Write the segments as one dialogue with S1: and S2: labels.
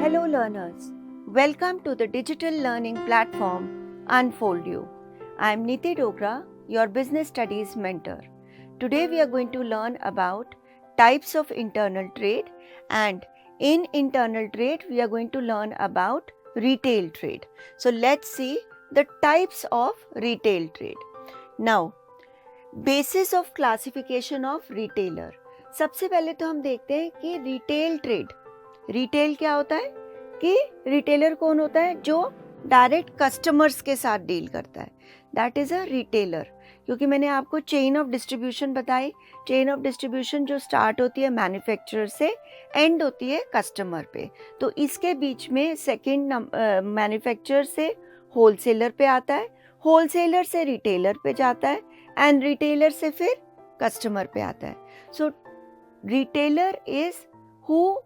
S1: Hello learners, welcome to the digital learning platform Unfold You. I am Niti Dogra, your business studies mentor. Today we are going to learn about types of internal trade, and in internal trade we are going to learn about retail trade. So let's see the types of retail trade. Now, basis of classification of retailer. सबसे पहले तो हम देखते हैं कि retail trade, retail क्या होता है कि रिटेलर कौन होता है जो डायरेक्ट कस्टमर्स के साथ डील करता है, दैट इज़ अ रिटेलर. क्योंकि मैंने आपको चेन ऑफ डिस्ट्रीब्यूशन बताई, चेन ऑफ डिस्ट्रीब्यूशन जो स्टार्ट होती है मैन्युफैक्चरर से एंड होती है कस्टमर पे, तो इसके बीच में सेकंड मैन्युफैक्चरर से होलसेलर पे आता है, होलसेलर से रिटेलर पे जाता है एंड रिटेलर से फिर कस्टमर पे आता है. So retailer is who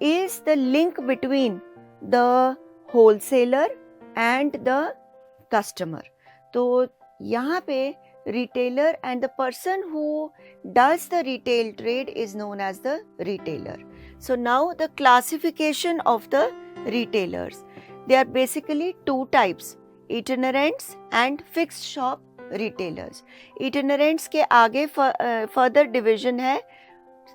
S1: is the link between the wholesaler and the customer. तो यहाँ पे retailer and the person who does the retail trade is known as the retailer. So now the classification of the retailers. They are basically two types, itinerants and fixed shop retailers. Itinerants के आगे further division है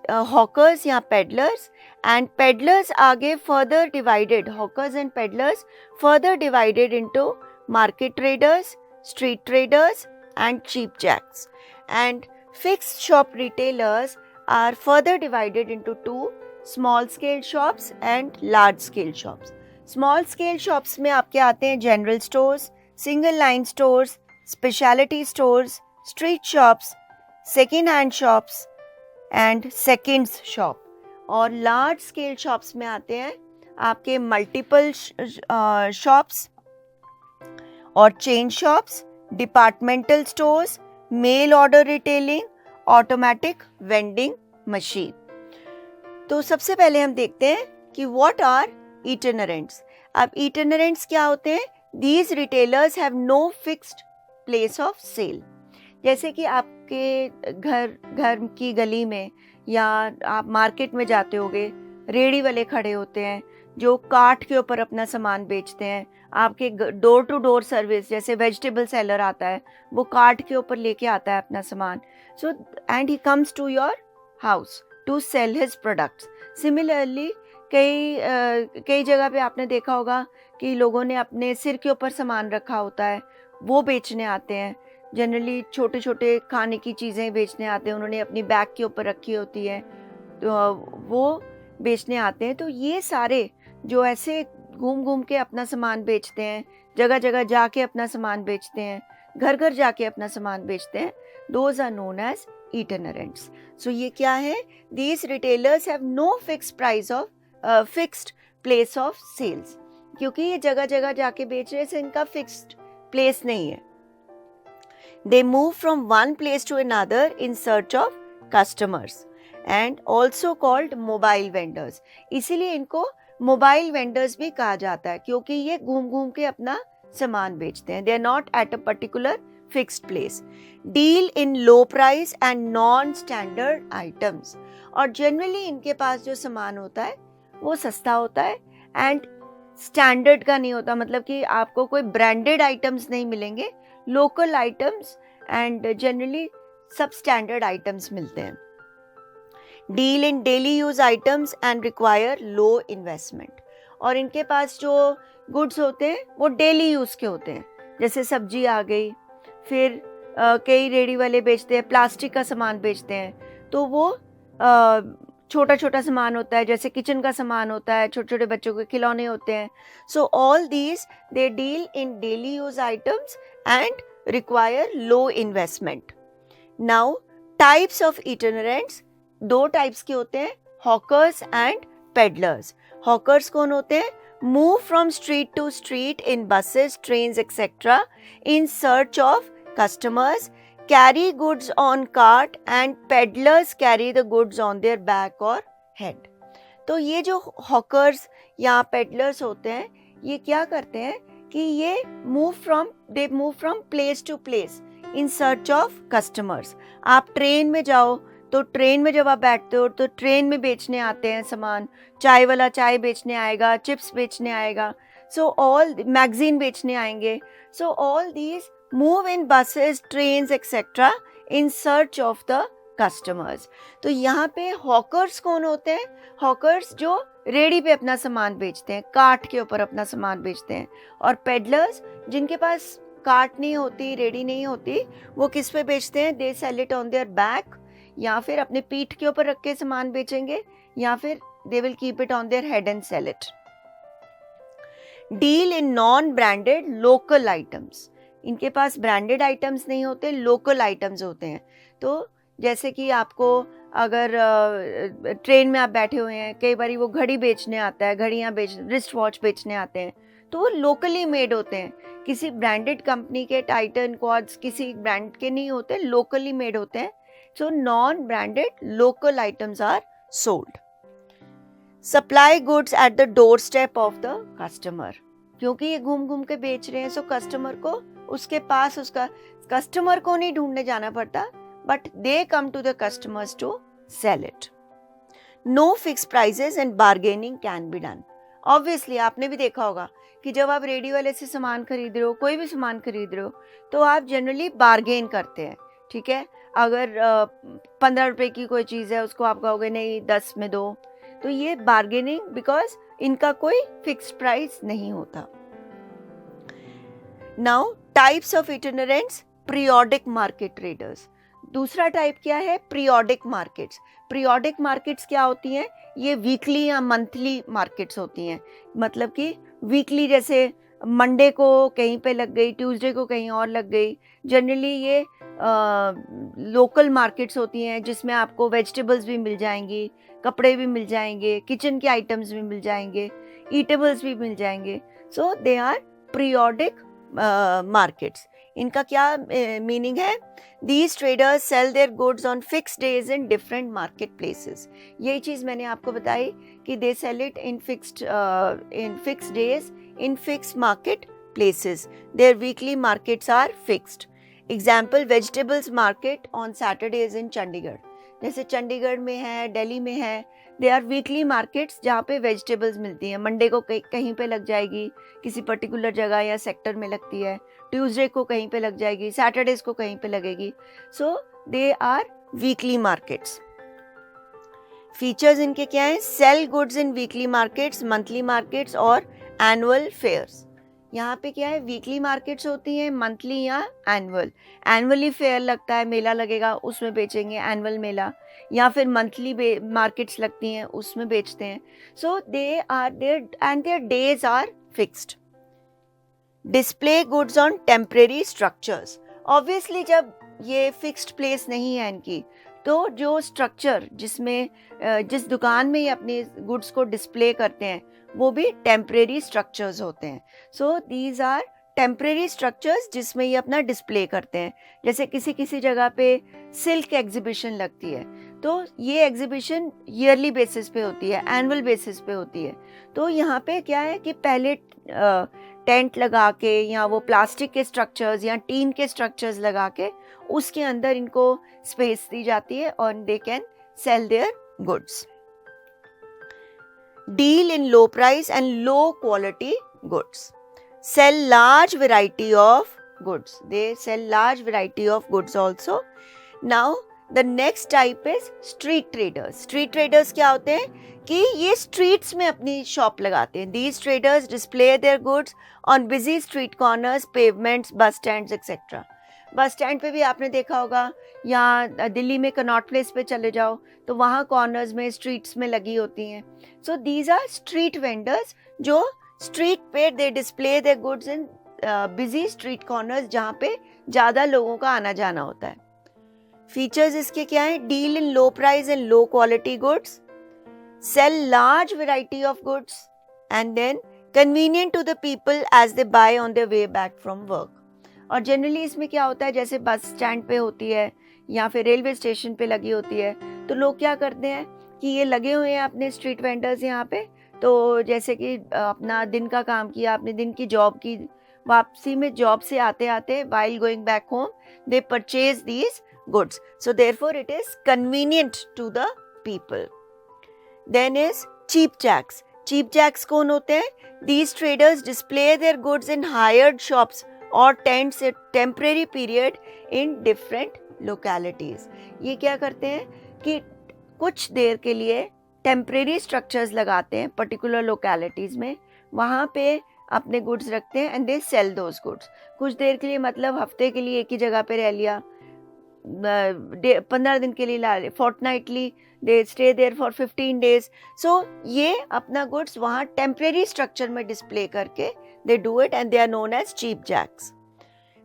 S1: hawkers या peddlers, and peddlers आगे further divided, hawkers and peddlers further divided into market traders, street traders and cheap jacks. And fixed shop retailers are further divided into two, small scale shops and large scale shops. Small scale shops में आपके आते हैं general stores, single line stores, specialty stores, street shops, second hand shops and seconds shop. और large scale shops में आते हैं आपके multiple shops और chain shops, departmental stores, mail order retailing, automatic vending machine. तो सबसे पहले हम देखते हैं कि व्हाट आर इटिनरेंट्स. अब इटिनरेंट्स क्या होते हैं? These retailers have no fixed place of sale. जैसे कि आपके घर की गली में या आप मार्केट में जाते होगे, रेड़ी वाले खड़े होते हैं जो कार्ट के ऊपर अपना सामान बेचते हैं. आपके डोर टू डोर सर्विस, जैसे वेजिटेबल सेलर आता है, वो कार्ट के ऊपर लेके आता है अपना सामान. So and he comes to your house to sell his products. Similarly कई जगह पे आपने देखा होगा कि लोगों ने अपने सिर के ऊपर सामान रखा होता है, वो बेचने आते हैं. जनरली छोटे छोटे खाने की चीज़ें बेचने आते हैं, उन्होंने अपनी बैग के ऊपर रखी होती है, तो वो बेचने आते हैं. तो ये सारे जो ऐसे घूम घूम के अपना सामान बेचते हैं, जगह जगह जाके अपना सामान बेचते हैं, घर घर जाके अपना सामान बेचते हैं, those are known as itinerants. So ये क्या है? These retailers have no fixed price of fixed place of sales. क्योंकि ये जगह जगह जाके बेच रहे हैं, इनका फिक्स्ड प्लेस नहीं है. They move from one place to another in search of customers and also called mobile vendors. इसीलिए इनको मोबाइल वेंडर्स भी कहा जाता है, क्योंकि ये घूम घूम के अपना सामान बेचते हैं. They are not at a particular fixed place. Deal in low price and non standard items. और जनरली इनके पास जो सामान होता है वो सस्ता होता है एंड स्टैंडर्ड का नहीं होता. मतलब कि आपको कोई ब्रांडेड आइटम्स नहीं मिलेंगे, लोकल आइटम्स एंड जनरली सब स्टैंडर्ड आइटम्स मिलते हैं. Deal in daily use items and require low investment. और इनके पास जो गुड्स होते हैं वो डेली यूज़ के होते हैं, जैसे सब्जी आ गई. फिर कई रेडी वाले बेचते हैं, प्लास्टिक का सामान बेचते हैं, तो वो छोटा छोटा सामान होता है, जैसे किचन का सामान होता है, छोटे छोटे बच्चों के खिलौने होते हैं. So all these they deal in daily use items and require low investment. Now types of itinerants दो टाइप्स के होते हैं, हॉकर्स एंड पेडलर्स. हॉकर्स कौन होते हैं? Move from street to street in buses, trains etcetera in search of customers, carry goods on cart and peddlers carry the goods on their back और head. तो ये जो हॉकर्स या peddlers होते हैं, ये क्या करते हैं कि ये move from place to place in search of customers. आप ट्रेन में जाओ तो ट्रेन में जब आप बैठते हो तो ट्रेन में बेचने आते हैं सामान, चाय वाला चाय बेचने आएगा, चिप्स बेचने आएगा, सो ऑल मैगजीन बेचने आएंगे. सो all these move in buses, trains etcetera in search of the customers. तो यहाँ पे हॉकर्स कौन होते हैं? हॉकर्स जो रेडी पे अपना सामान बेचते हैं, कार्ट के ऊपर अपना सामान बेचते हैं. और पेडलर्स जिनके पास कार्ट नहीं होती, रेडी नहीं होती, वो किस पे बेचते हैं? They sell it on their back, या फिर अपने पीठ के ऊपर रख के सामान बेचेंगे, या फिर they will keep it on their head and sell it. Deal in non branded local items. इनके पास ब्रांडेड आइटम्स नहीं होते, लोकल आइटम्स होते हैं. तो जैसे कि आपको अगर ट्रेन में आप बैठे हुए हैं, कई बार वो घड़ी बेचने आता है, घड़ियाँ बेच, रिस्ट वॉच बेचने आते हैं, तो वो लोकली मेड होते हैं. किसी ब्रांडेड कंपनी के टाइटन, क्वार्ट्ज किसी ब्रांड के नहीं होते, लोकली मेड होते हैं. So non branded local items are sold. Supply goods at the door step of the customer. क्योंकि ये घूम घूम के बेच रहे हैं, सो कस्टमर को उसके पास, उसका कस्टमर को नहीं ढूंढने जाना पड़ता, but they come to the customers to sell it. No fix prices and bargaining can be done. Obviously आपने भी देखा होगा कि जब आप रेडी वाले से सामान खरीद रहे हो, कोई भी सामान खरीद रहे हो, तो आप जनरली बार्गेन करते हैं. ठीक है, अगर 15 रुपए की कोई चीज़ है, उसको आप कहोगे नहीं 10 में दो, तो ये बार्गेनिंग, बिकॉज इनका कोई फिक्स्ड प्राइस नहीं होता. Now types of itinerants, periodic market traders. दूसरा टाइप क्या है? Periodic markets. पीरियोडिक मार्केट्स क्या होती हैं? ये वीकली या मंथली मार्केट्स होती हैं. मतलब कि वीकली, जैसे मंडे को कहीं पे लग गई, ट्यूसडे को कहीं और लग गई. जनरली ये लोकल मार्केट्स होती हैं जिसमें आपको वेजिटेबल्स भी मिल जाएंगी, कपड़े भी मिल जाएंगे, किचन के आइटम्स भी मिल जाएंगे, ईटेबल्स भी मिल जाएंगे. सो दे आर पीरियोडिक मार्केट्स. इनका क्या मीनिंग है? These traders sell their goods on fixed days in different marketplaces. यही चीज़ मैंने आपको बताई कि they sell it in fixed days in fixed marketplaces. Their weekly markets are fixed. Example, vegetables market on Saturdays in Chandigarh. जैसे चंडीगढ़ में है, दिल्ली में है, दे आर वीकली मार्केट्स जहाँ पे वेजिटेबल्स मिलती हैं. मंडे को कहीं पे लग जाएगी, किसी पर्टिकुलर जगह या सेक्टर में लगती है, ट्यूसडे को कहीं पे लग जाएगी, सैटरडेज को कहीं पे लगेगी. So they are weekly markets. Features इनके क्या हैं? Sell goods in weekly markets, monthly markets और एनुअल फेयर्स. यहाँ पे क्या है? वीकली मार्केट्स होती हैं, मंथली या एनुअल. एनुअली फेयर लगता है, मेला लगेगा, उसमें बेचेंगे, एनुअल मेला. या फिर मंथली मार्केट्स लगती हैं, उसमें बेचते हैं. So they are there and there days are fixed. Display goods on temporary structures. Obviously जब ये फिक्स्ड प्लेस नहीं है इनकी, तो जो स्ट्रक्चर जिसमें जिस दुकान में ये अपने गुड्स को डिस्प्ले करते हैं, वो भी टेम्परेरी स्ट्रक्चर्स होते हैं. So these are temporary structures जिसमें ये अपना डिस्प्ले करते हैं. जैसे किसी किसी जगह पे सिल्क एग्जीबिशन लगती है, तो ये एग्जीबिशन ईयरली बेसिस पे होती है, एनुअल बेसिस पे होती है. तो यहाँ पे क्या है कि पहले टेंट लगा के, या वो प्लास्टिक के स्ट्रक्चर्स या टीन के स्ट्रक्चर्स लगा के, उसके अंदर इनको स्पेस दी जाती है और they can sell their goods. Deal in low price and low quality goods. Sell large variety of goods. They sell large variety of goods also. Now the next type is street traders. Street traders क्या होते हैं कि ये streets में अपनी shop लगाते हैं. These traders display their goods on busy street corners, pavements, bus stands, etc. Bus stand पे भी आपने देखा होगा, या दिल्ली में कनॉट प्लेस पे चले जाओ तो वहाँ कॉर्नर्स में, स्ट्रीट्स में लगी होती हैं. So these are street vendors जो स्ट्रीट पे they display their goods in busy street corners जहाँ पे ज़्यादा लोगों का आना जाना होता है. फीचर्स इसके क्या हैं? Deal in low price and low quality goods, sell large variety of goods, and then convenient to the people as they buy on their way back from work. और जनरली इसमें क्या होता है, जैसे बस स्टैंड पे होती है या फिर रेलवे स्टेशन पे लगी होती है, तो लोग क्या करते हैं कि ये लगे हुए हैं अपने स्ट्रीट वेंडर्स यहाँ पे. तो जैसे कि अपना दिन का काम किया, अपने दिन की जॉब की, वापसी में जॉब से आते आते while going back home they purchase these goods. So therefore it is convenient to the people. Then is cheap jacks. Cheap jacks कौन होते हैं? These traders display their goods in hired shops or tents at temporary period in different localities. ये क्या करते हैं कि कुछ देर के लिए टेम्परेरी स्ट्रक्चर्स लगाते हैं पर्टिकुलर लोकेलिटीज़ में, वहाँ पे अपने गुड्स रखते हैं and they sell those goods. कुछ देर के लिए मतलब हफ्ते के लिए एक ही जगह पे रह लिया, 15 दिन के लिए ला, fortnightly they stay there for 15 days. So ये अपना गुड्स वहाँ टेम्परेरी स्ट्रक्चर में डिस्प्ले करके they do it and they are known as cheap jacks.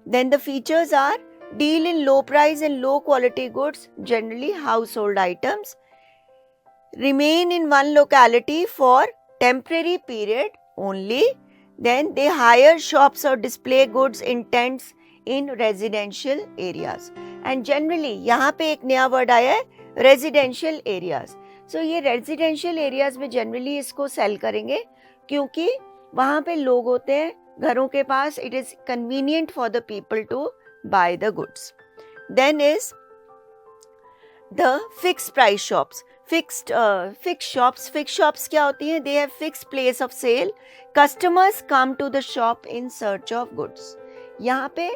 S1: Then the features are deal in low price and low quality goods, generally household items, remain in one locality for temporary period only. Then they hire shops or display goods in tents in residential areas. And generally यहाँ पे एक नया word आया है residential areas. So ये residential areas में generally इसको sell करेंगे क्योंकि वहाँ पे लोग होते हैं घरों के पास. It is convenient for the people to buy the goods. Then is the fixed price shops. Fixed shops क्या होती हैं? They have fixed place of sale. Customers come to the shop in search of goods. यहाँ पे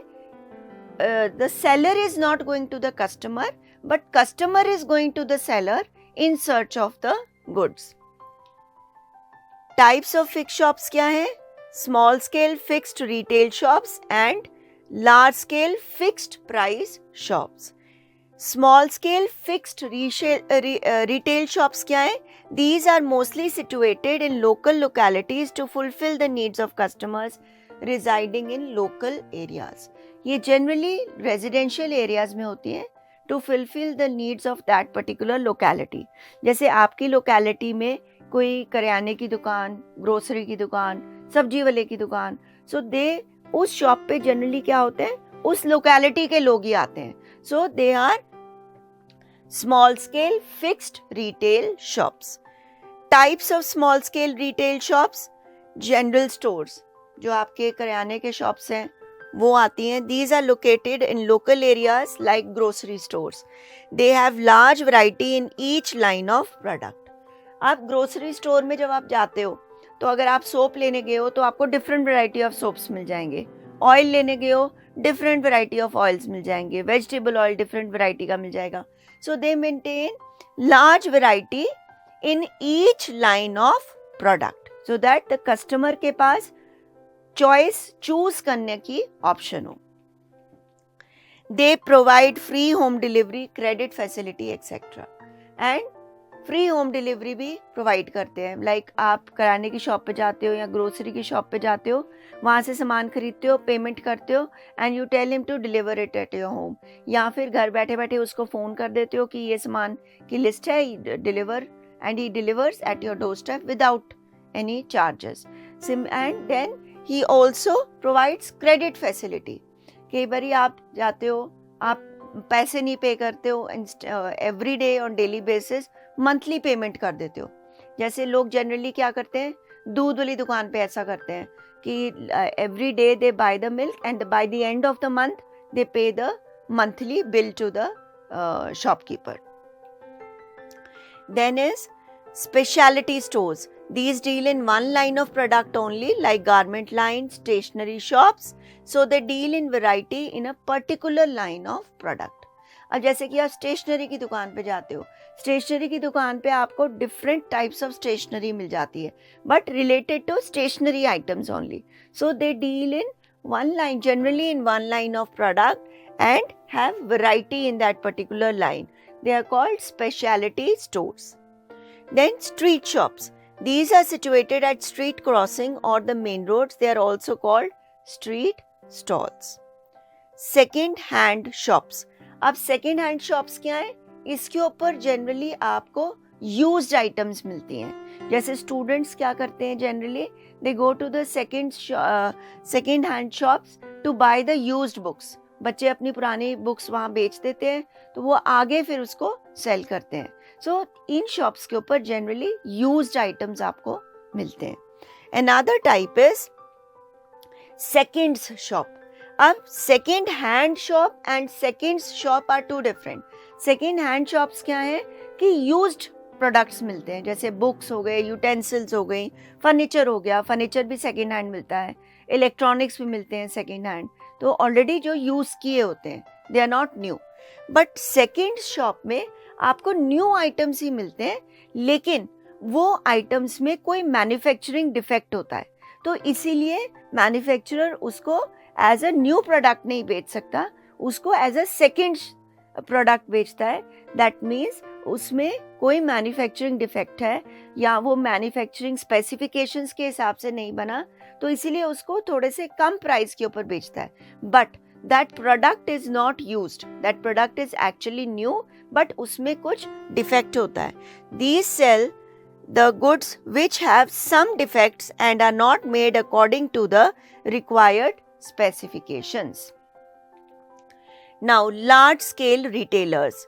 S1: the seller is not going to the customer, but customer is going to the seller in search of the goods. Types of fixed shops क्या हैं? Small scale fixed retail shops and large scale fixed price shops. Small scale fixed retail shops क्या है? These are mostly situated in local localities to fulfill the needs of customers residing in local areas. ये generally residential areas में होती हैं to fulfill the needs of that particular locality. जैसे आपकी locality में कोई करियाने की दुकान, ग्रोसरी की दुकान, सब्जी वाले की दुकान, so they उस शॉप पे जनरली क्या होते हैं? उस लोकेलिटी के लोग ही आते हैं. So they are small scale fixed retail shops. Types of small scale retail shops, general stores, जो आपके करियाने के शॉप्स हैं वो आती हैं. These are located in local areas like grocery stores. They have large variety in each line of product. आप grocery store में जब आप जाते हो तो अगर आप सोप लेने गए हो तो आपको डिफरेंट वैरायटी ऑफ सोप्स मिल जाएंगे. ऑयल लेने गए हो डिफरेंट वैरायटी ऑफ ऑयल्स मिल जाएंगे. वेजिटेबल ऑयल डिफरेंट वैरायटी का मिल जाएगा. So they maintain large variety in each line of product so that the customer के पास चॉइस चूज करने की ऑप्शन हो. They provide free home delivery, credit facility etcetera. And free home delivery भी provide करते हैं. लाइक आप किराने की शॉप पे जाते हो या ग्रोसरी की शॉप पे जाते हो, वहाँ से सामान खरीदते हो, पेमेंट करते हो and you tell him to deliver it at your home. या फिर घर बैठे बैठे उसको फ़ोन कर देते हो कि ये सामान की लिस्ट है, deliver, and he delivers at your door step without any charges. And then he also provides credit facility. कई बार आप जाते हो, आप पैसे नहीं पे करते हो, every day on daily basis monthly payment कर देते हो. जैसे लोग जनरली क्या करते हैं, दूध वाली दुकान पे ऐसा करते हैं कि every day they buy the milk and by the end of the month they pay the monthly bill to the shopkeeper. Then is speciality stores. These deal in one line of product only, like garment line, stationery shops. So they deal in variety in a particular line of product. अब जैसे कि आप stationery की दुकान पे जाते हो, stationery की दुकान पे आपको डिफरेंट टाइप्स ऑफ स्टेशनरी मिल जाती है, but related to stationery items only. So they deal in one line, generally in one line of product and have variety in that particular line. They are called speciality stores. Then street shops. These are situated at street crossing or the main roads. They are also called street stalls. Second hand shops. अब second hand shops क्या है? इसके ऊपर generally आपको used items मिलती हैं. जैसे students क्या करते हैं generally? They go to the second hand shops to buy the used books. बच्चे अपनी पुरानी बुक्स वहाँ बेच देते हैं तो वो आगे फिर उसको सेल करते हैं. सो इन शॉप्स के ऊपर जनरली यूज्ड आइटम्स आपको मिलते हैं. Another type is seconds shop. अब second hand shop and second shop are two different. Second hand shops क्या है कि यूज्ड प्रोडक्ट्स मिलते हैं, जैसे बुक्स हो गए, यूटेंसिल्स हो गई, फर्नीचर हो गया, फर्नीचर भी सेकेंड हैंड मिलता है, इलेक्ट्रॉनिक्स भी मिलते हैं सेकेंड हैंड, तो ऑलरेडी जो यूज़ किए होते हैं, they are not new. But second shop में आपको न्यू आइटम्स ही मिलते हैं, लेकिन वो आइटम्स में कोई मैन्युफैक्चरिंग डिफेक्ट होता है, तो इसीलिए मैन्युफैक्चरर उसको एज अ न्यू प्रोडक्ट नहीं बेच सकता, उसको एज अ सेकेंड प्रोडक्ट बेचता है. दैट मीन्स उसमें कोई मैन्युफैक्चरिंग डिफेक्ट है या वो मैन्युफैक्चरिंग स्पेसिफिकेशंस के हिसाब से नहीं बना, तो इसीलिए उसको थोड़े से कम प्राइस के ऊपर बेचता है. But that product is not used, that product is actually new, but उसमें कुछ डिफेक्ट होता है. दीज सेल the goods which have some defects and are not made according to the required specifications. Now, large scale retailers.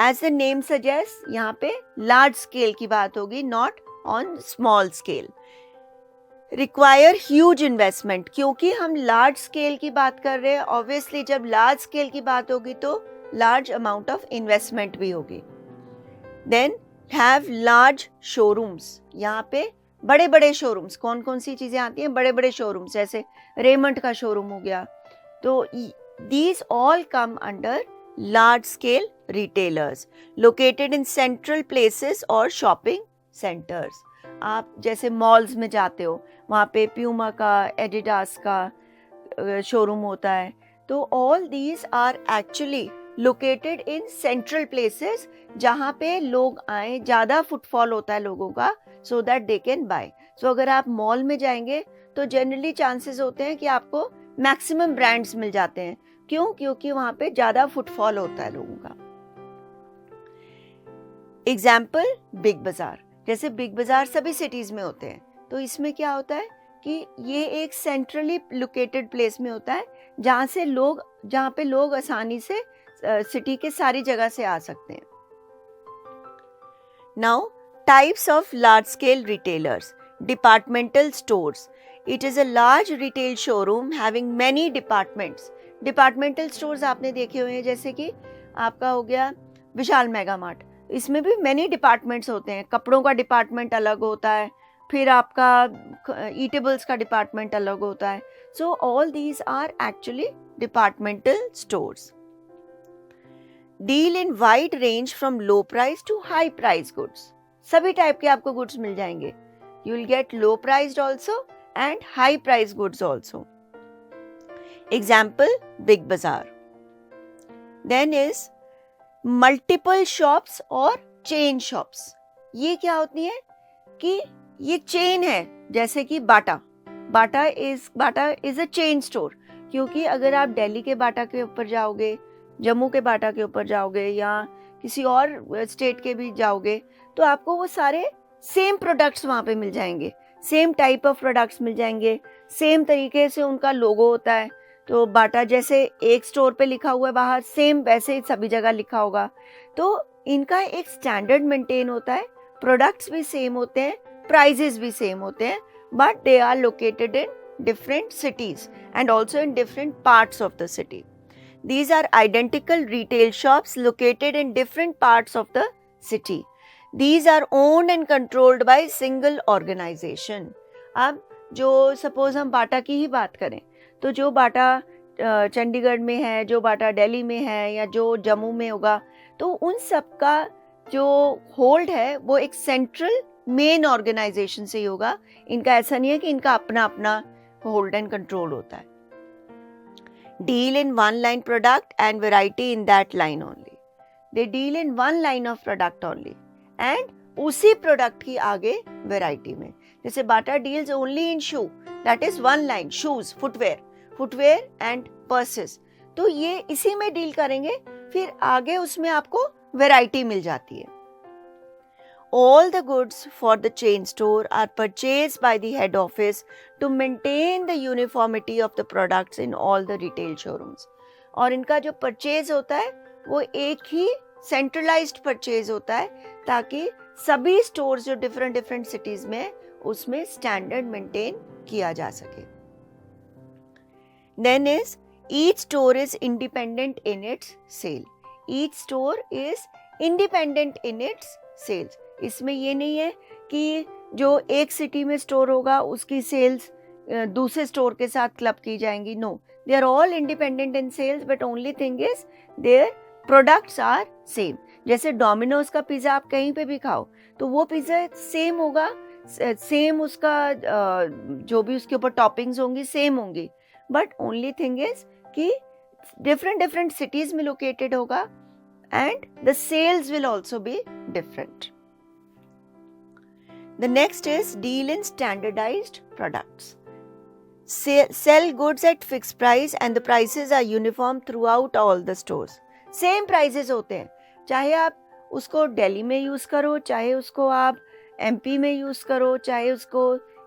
S1: As the name suggests, यहाँ पे large scale की बात होगी, not on small scale. Require huge investment. क्योंकि हम large scale की बात कर रहे हैं, obviously जब large scale की बात होगी तो large amount of investment भी होगी. Then have large showrooms. यहाँ पे बड़े बड़े शोरूम्स, कौन कौन सी चीज़ें आती हैं, बड़े बड़े शोरूम्स, जैसे रेमंड का शोरूम हो गया, तो these all come under large scale retailers located in central places और शॉपिंग सेंटर्स. आप जैसे मॉल्स में जाते हो, वहाँ पे प्यूमा का, एडिडास का शोरूम होता है, तो all these are actually located in central places जहाँ पे लोग आए, ज़्यादा फुटफॉल होता है लोगों का, so that they can buy. So अगर आप मॉल में जाएंगे तो जनरली चांसेस होते हैं कि आपको मैक्सिमम ब्रांड्स मिल जाते हैं. क्यों? क्योंकि वहाँ पे ज़्यादा फुटफॉल होता है लोगों का. एग्जाम्पल बिग बाज़ार. जैसे बिग बाज़ार सभी सिटीज़ में होते हैं, तो इसमें क्या होता है कि ये एक सेंट्रली लोकेटेड प्लेस में होता है जहाँ पे लोग आसानी से सिटी के सारी जगह से आ सकते हैं. Now, types of large-scale retailers. Departmental stores. It is a large retail showroom having many departments. Departmental stores आपने देखे हुए हैं, जैसे कि आपका हो गया विशाल मेगा मार्ट, इसमें भी many departments होते हैं. कपड़ों का डिपार्टमेंट अलग होता है, फिर आपका ईटेबल्स का डिपार्टमेंट अलग होता है. So all these are actually departmental stores. Deal in wide range from low price to high price goods. सभी टाइप के आपको गुड्स मिल जाएंगे. You will get low priced also and high price goods also. Example big Bazaar. Then is multiple shops और chain shops. ये क्या होती है कि ये चेन है, जैसे कि बाटा इज अ चेन स्टोर. क्योंकि अगर आप दिल्ली के बाटा के ऊपर जाओगे, जम्मू के बाटा के ऊपर जाओगे या किसी और स्टेट के भी जाओगे, तो आपको वो सारे सेम प्रोडक्ट्स वहाँ पे मिल जाएंगे, सेम टाइप ऑफ प्रोडक्ट्स मिल जाएंगे, सेम तरीके से उनका लोगो होता है. तो बाटा जैसे एक स्टोर पे लिखा हुआ है बाहर, सेम वैसे ही सभी जगह लिखा होगा. तो इनका एक स्टैंडर्ड मेंटेन होता है, प्रोडक्ट्स भी सेम होते हैं, प्राइजेस भी सेम होते हैं, but they are located in different cities and also in different parts of the city. These are identical retail shops located in different parts of the city. These are owned and controlled by single organization. अब जो suppose हम बाटा की ही बात करें, तो जो बाटा चंडीगढ़ में है, जो बाटा दिल्ली में है या जो जम्मू में होगा, तो उन सब का जो होल्ड है वो एक सेंट्रल मेन ऑर्गेनाइजेशन से ही होगा. इनका ऐसा नहीं है कि इनका अपना अपना होल्ड एंड कंट्रोल होता है. Deal in one line product and variety in that line only. They deal in one line of product only and उसी प्रोडक्ट की आगे वेराइटी में. जैसे Bata deals only in shoe, that is one line, shoes, footwear and purses. तो ये इसी में deal करेंगे, फिर आगे उसमें आपको वेराइटी मिल जाती है. All the goods for the chain store are purchased by the head office to maintain the uniformity of the products in all the retail showrooms. और इनका जो परचेज होता है वो एक ही सेंट्रलाइज्ड परचेज होता है, ताकि सभी स्टोर्स जो डिफरेंट सिटीज में उसमें स्टैंडर्ड मेंटेन किया जा सके. Then is Each store is independent in its sale. Each store is independent in its sales. इसमें ये नहीं है कि जो एक सिटी में स्टोर होगा उसकी सेल्स दूसरे स्टोर के साथ क्लब की जाएंगी. No, they are all independent in sales, but only thing is their products are same. जैसे डोमिनोज का पिज़्ज़ा आप कहीं पे भी खाओ तो वो पिज़्ज़ा सेम होगा, सेम उसका जो भी उसके ऊपर टॉपिंग्स होंगी सेम होंगी, बट ओनली थिंग इज कि डिफरेंट सिटीज में लोकेटेड होगा and the sales will also be different. The next is deal in standardised products. Sell goods at fixed price and the prices are uniform throughout all the stores. Same prices होते हैं, चाहे आप उसको दिल्ली में use करो, चाहे उसको आप एमपी में यूज़ करो, चाहे उसको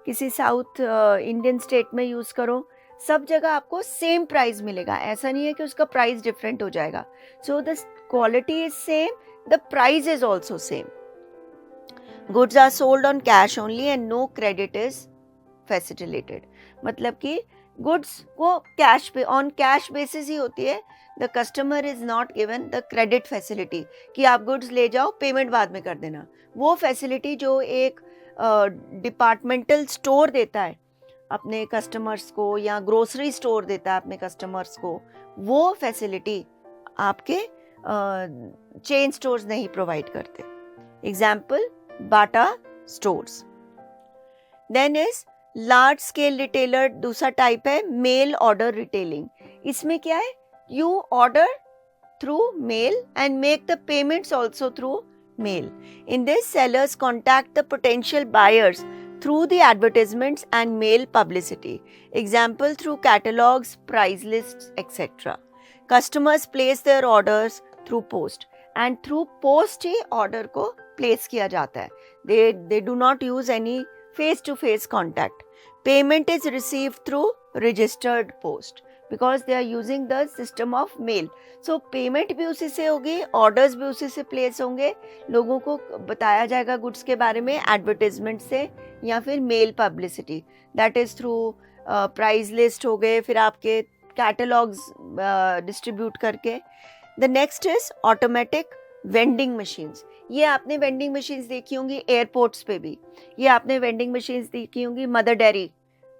S1: किसी साउथ इंडियन स्टेट में यूज़ करो, सब जगह आपको सेम प्राइस मिलेगा. ऐसा नहीं है कि उसका प्राइस डिफरेंट हो जाएगा. So the quality is same, the price is also same. Goods are sold on cash only and no credit is facilitated. मतलब कि गुड्स को कैश पे ऑन कैश बेसिस ही होती है. The customer is not given the credit facility कि आप goods ले जाओ पेमेंट बाद में कर देना. वो फैसिलिटी जो एक डिपार्टमेंटल स्टोर देता है अपने कस्टमर्स को या ग्रोसरी स्टोर देता है अपने कस्टमर्स को, वो फैसिलिटी आपके चेन स्टोर्स नहीं प्रोवाइड करते. Example Bata stores. Then is large scale retailer. दूसरा टाइप है मेल ऑर्डर रिटेलिंग. इसमें क्या है, you order through mail and make the payments also through mail. In this sellers contact the potential buyers through the advertisements and mail publicity. Example, through catalogs, price lists, etc. Customers place their orders through post and through post he order को place किया जाता है. They do not use any face-to-face contact. Payment is received through registered post because they are using the system of mail. So payment भी उसी से होगी, orders भी उसी से place होंगे, लोगों को बताया जाएगा गुड्स के बारे में एडवर्टाइजमेंट से या फिर mail publicity. That is through price list हो गए, फिर आपके कैटलॉग्स डिस्ट्रीब्यूट करके. The next is automatic vending machines. ये आपने वेंडिंग मशीन्स देखी होंगी एयरपोर्ट्स पे भी, ये आपने वेंडिंग मशीन्स देखी होंगी मदर डेयरी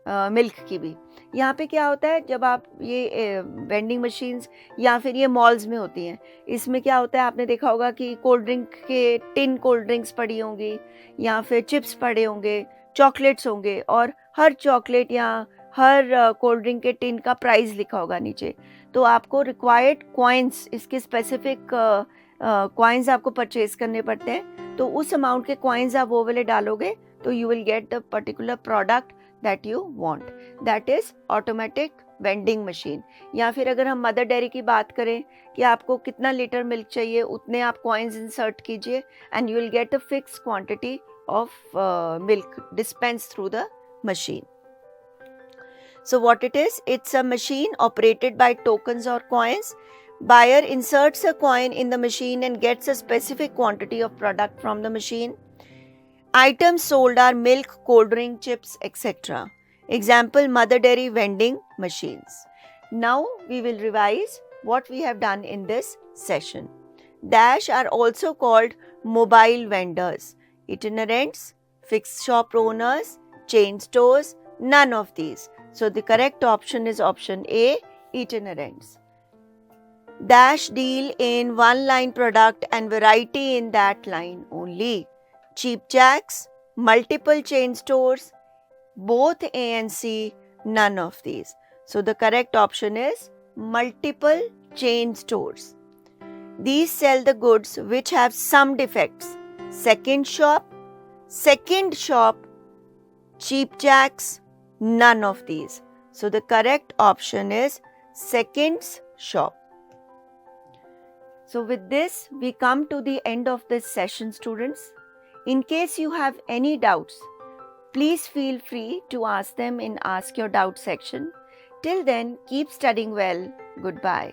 S1: मिल्क की भी. यहाँ पे क्या होता है, जब आप ये वेंडिंग मशीन्स या फिर ये मॉल्स में होती हैं, इसमें क्या होता है आपने देखा होगा कि कोल्ड ड्रिंक के टिन कोल्ड ड्रिंक्स पड़ी होंगी या फिर चिप्स पड़े होंगे, चॉकलेट्स होंगे, और हर चॉकलेट या हर कोल्ड ड्रिंक के टिन का प्राइस लिखा होगा नीचे. तो आपको रिक्वायर्ड कॉइन्स, इसके स्पेसिफिक कॉइन्स आपको परचेज करने पड़ते हैं. तो उस अमाउंट के कॉइन्स आप वो वाले डालोगे तो you will get the particular product that you want. That is automatic vending machine. या फिर अगर हम मदर डेयरी की बात करें कि आपको कितना लीटर मिल्क चाहिए उतने आप कॉइन्स इंसर्ट कीजिए and you will get a fixed quantity of milk dispensed through the machine. So what it is? It's a machine operated by tokens or coins. Buyer inserts a coin in the machine and gets a specific quantity of product from the machine. Items sold are milk, cold drink, chips, etc. Example, mother dairy vending machines. Now we will revise what we have done in this session. Dash are also called mobile vendors, itinerants, fixed shop owners, chain stores, none of these. So the correct option is option A, itinerants. Dash deal in one line product and variety in that line only. Cheap Jacks, multiple chain stores, both A and C, none of these. So the correct option is multiple chain stores. These sell the goods which have some defects. Second shop, Cheap Jacks, none of these. So the correct option is second shop. So with this, we come to the end of this session, students. In case you have any doubts, please feel free to ask them in Ask Your Doubt section. Till then, keep studying well. Goodbye.